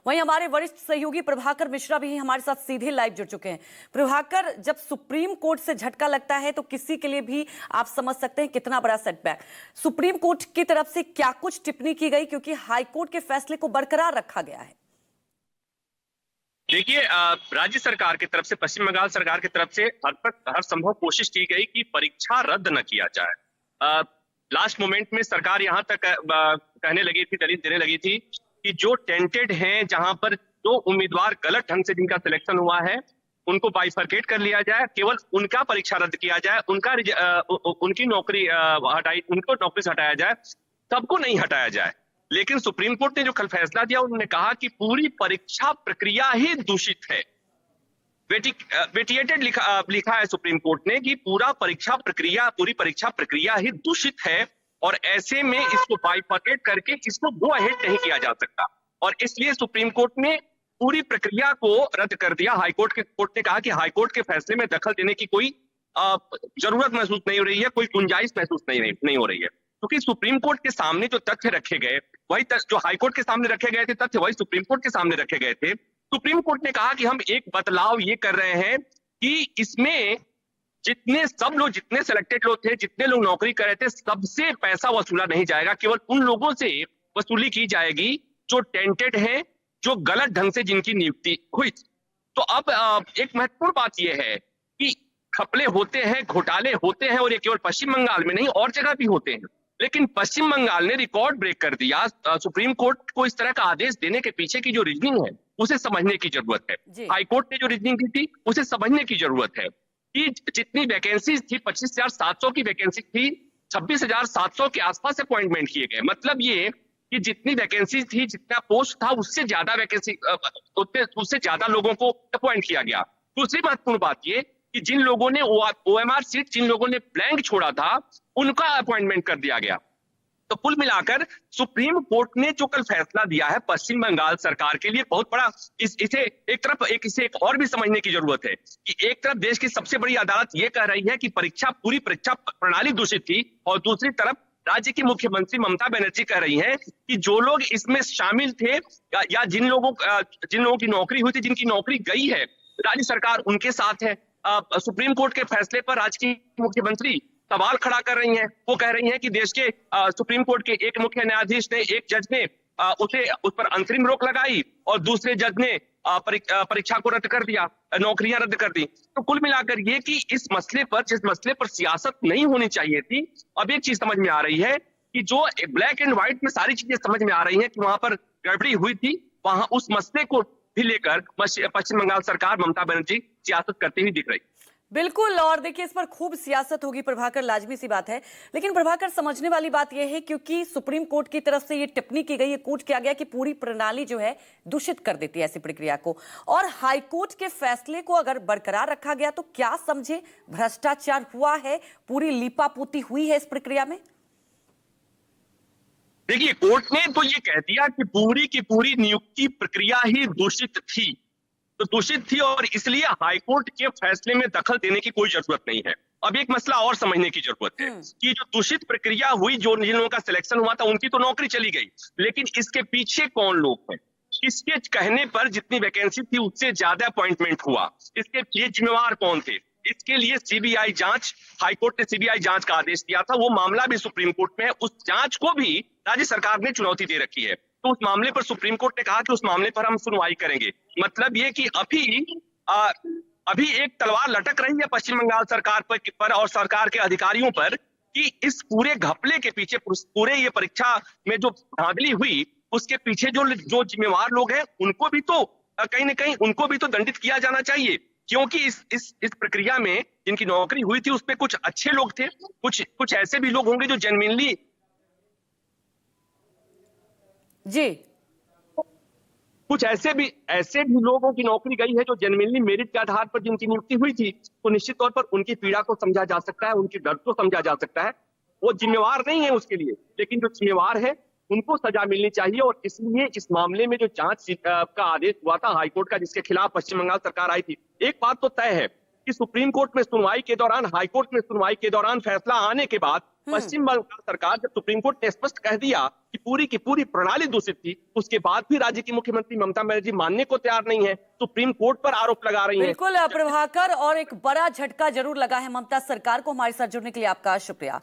वहीं हमारे वरिष्ठ सहयोगी प्रभाकर मिश्रा भी हमारे साथ सीधे लाइव जुड़ चुके हैं। प्रभाकर, जब सुप्रीम कोर्ट से झटका लगता है तो किसी के लिए भी आप समझ सकते हैं कितना बड़ा सेटबैक। सुप्रीम कोर्ट की तरफ से क्या कुछ टिप्पणी की गई, क्योंकि हाई कोर्ट के फैसले को बरकरार रखा गया है? देखिए, राज्य सरकार की तरफ से, पश्चिम बंगाल सरकार की तरफ से हर संभव कोशिश की गई कि परीक्षा रद्द न किया जाए। लास्ट मोमेंट में सरकार यहां तक कहने लगी थी, दलील देने लगी थी कि जो टेंटेड हैं, जहां पर जो उम्मीदवार गलत ढंग से जिनका सिलेक्शन हुआ है, उनको बाइफरकेट कर लिया जाए, केवल उनका परीक्षा रद्द किया जाए, उनकी नौकरी उनको नौकरी से हटाया जाए, सबको नहीं हटाया जाए। लेकिन सुप्रीम कोर्ट ने जो कल फैसला दिया, उन्होंने कहा कि पूरी परीक्षा प्रक्रिया ही दूषित है। वेटिएटेड लिखा है सुप्रीम कोर्ट ने कि पूरी परीक्षा प्रक्रिया ही दूषित है, और ऐसे में इसको बाइफरकेट करके इसको गो अहेड नहीं किया जा सकता। और इसलिए सुप्रीम कोर्ट ने पूरी प्रक्रिया को रद्द कर दिया। कोर्ट ने कहा कि हाईकोर्ट के फैसले में दखल देने की कोई जरूरत महसूस नहीं हो रही है, कोई गुंजाइश महसूस नहीं हो रही है, क्योंकि सुप्रीम कोर्ट के सामने जो तथ्य रखे गए, वही जो हाईकोर्ट के सामने रखे गए थे तथ्य, वही सुप्रीम कोर्ट के सामने रखे गए थे। सुप्रीम कोर्ट ने कहा कि हम एक बदलाव ये कर रहे हैं कि इसमें जितने सिलेक्टेड लोग थे, जितने लोग नौकरी कर रहे थे, सबसे पैसा वसूला नहीं जाएगा। केवल उन लोगों से वसूली की जाएगी जो टेंटेड हैं, जो गलत ढंग से जिनकी नियुक्ति हुई। तो अब एक महत्वपूर्ण बात यह है कि घपले होते हैं, घोटाले होते हैं, और ये केवल पश्चिम बंगाल में नहीं, और जगह भी होते हैं। लेकिन पश्चिम बंगाल ने रिकॉर्ड ब्रेक कर दिया। सुप्रीम कोर्ट को इस तरह का आदेश देने के पीछे की जो रीजनिंग है, उसे समझने की जरूरत है। हाईकोर्ट ने जो रीजनिंग की थी, उसे समझने की जरूरत है कि जितनी वैकेंसीज थी, 25,700 की वैकेंसी थी, 26,700 के आसपास अपॉइंटमेंट किए गए। मतलब ये कि जितनी वैकेंसी थी, जितना पोस्ट था, उससे ज्यादा लोगों को अपॉइंट किया गया। दूसरी महत्वपूर्ण बात ये कि जिन लोगों ने ओएमआर सीट, जिन लोगों ने ब्लैंक छोड़ा था, उनका अपॉइंटमेंट कर दिया गया। तो कुल मिलाकर सुप्रीम कोर्ट ने जो कल फैसला दिया है, पश्चिम बंगाल सरकार के लिए बहुत बड़ा। इसे एक और भी समझने की जरूरत है कि एक तरफ देश की सबसे बड़ी अदालत ये कह रही है कि पूरी परीक्षा प्रणाली दूषित थी, और दूसरी तरफ राज्य की मुख्यमंत्री ममता बनर्जी कह रही हैं कि जो लोग इसमें शामिल थे, या जिन लोगों की नौकरी हुई थी, जिनकी नौकरी गई है, राज्य सरकार उनके साथ है। सुप्रीम कोर्ट के फैसले पर राज्य की मुख्यमंत्री सवाल खड़ा कर रही हैं। वो कह रही हैं कि देश के सुप्रीम कोर्ट के एक मुख्य न्यायाधीश ने, एक जज ने उस पर अंतरिम रोक लगाई, और दूसरे जज ने परीक्षा को रद्द कर दिया, नौकरियां रद्द कर दी। तो कुल मिलाकर ये कि जिस मसले पर सियासत नहीं होनी चाहिए थी, अब एक चीज समझ में आ रही है कि जो ब्लैक एंड व्हाइट में सारी चीजें समझ में आ रही हैं कि वहां पर गड़बड़ी हुई थी, वहां उस मसले को भी लेकर पश्चिम बंगाल सरकार, ममता बनर्जी सियासत करती हुई दिख रही। बिल्कुल, और देखिए इस पर खूब सियासत होगी प्रभाकर, लाजमी सी बात है। लेकिन प्रभाकर, समझने वाली बात यह है, क्योंकि सुप्रीम कोर्ट की तरफ से ये टिप्पणी की गई है, कोर्ट किया गया कि पूरी प्रणाली जो है दूषित कर देती है ऐसी प्रक्रिया को, और हाई कोर्ट के फैसले को अगर बरकरार रखा गया तो क्या समझे भ्रष्टाचार हुआ है, पूरी लीपापोती हुई है इस प्रक्रिया में? देखिए, कोर्ट ने तो ये कह दिया कि पूरी की पूरी नियुक्ति प्रक्रिया ही दूषित थी, और इसलिए हाईकोर्ट के फैसले में दखल देने की कोई जरूरत नहीं है। अब एक मसला और समझने की जरूरत है कि जो दूषित प्रक्रिया हुई, जिन लोगों का सिलेक्शन हुआ था, उनकी तो नौकरी चली गई, लेकिन इसके पीछे कौन लोग हैं? इसके कहने पर जितनी वैकेंसी थी, उससे ज्यादा अपॉइंटमेंट हुआ, इसके लिए जिम्मेवार कौन थे? इसके लिए सीबीआई जांच, हाईकोर्ट ने सीबीआई जांच का आदेश दिया था, वो मामला भी सुप्रीम कोर्ट में है। उस जांच को भी राज्य सरकार ने चुनौती दे रखी है। तो उस मामले पर सुप्रीम कोर्ट ने कहा कि उस मामले पर हम सुनवाई करेंगे। मतलब ये कि अभी एक तलवार लटक रही है पश्चिम बंगाल सरकार पर और सरकार के अधिकारियों पर, कि इस पूरे घपले के पीछे, पूरे ये परीक्षा में जो धांधली हुई, उसके पीछे जो जिम्मेवार लोग हैं, उनको भी तो कहीं ना कहीं उनको भी तो दंडित किया जाना चाहिए। क्योंकि इस प्रक्रिया में जिनकी नौकरी हुई थी, उसमें कुछ अच्छे लोग थे, कुछ ऐसे भी लोग होंगे जो जेन्युइनली कुछ ऐसे भी लोगों की नौकरी गई है जो जेन्युइनली मेरिट के आधार पर जिनकी नियुक्ति हुई थी। तो निश्चित तौर पर उनकी पीड़ा को समझा जा सकता है, उनकी दर्द को समझा जा सकता है। वो जिम्मेवार नहीं है उसके लिए, लेकिन जो जिम्मेवार है उनको सजा मिलनी चाहिए। और इसलिए इस मामले में जो जांच का आदेश हुआ था हाईकोर्ट का, जिसके खिलाफ पश्चिम बंगाल सरकार आई थी, एक बात तो तय है कि सुप्रीम कोर्ट में सुनवाई के दौरान, हाईकोर्ट में सुनवाई के दौरान फैसला आने के बाद पश्चिम बंगाल सरकार, जब सुप्रीम कोर्ट ने स्पष्ट कह दिया कि पूरी प्रणाली दूषित थी, उसके बाद भी राज्य की मुख्यमंत्री ममता बनर्जी मानने को तैयार नहीं है, सुप्रीम कोर्ट पर आरोप लगा रही हैं। बिल्कुल प्रभाकर, और एक बड़ा झटका जरूर लगा है ममता सरकार को। हमारे साथ जुड़ने के लिए आपका शुक्रिया।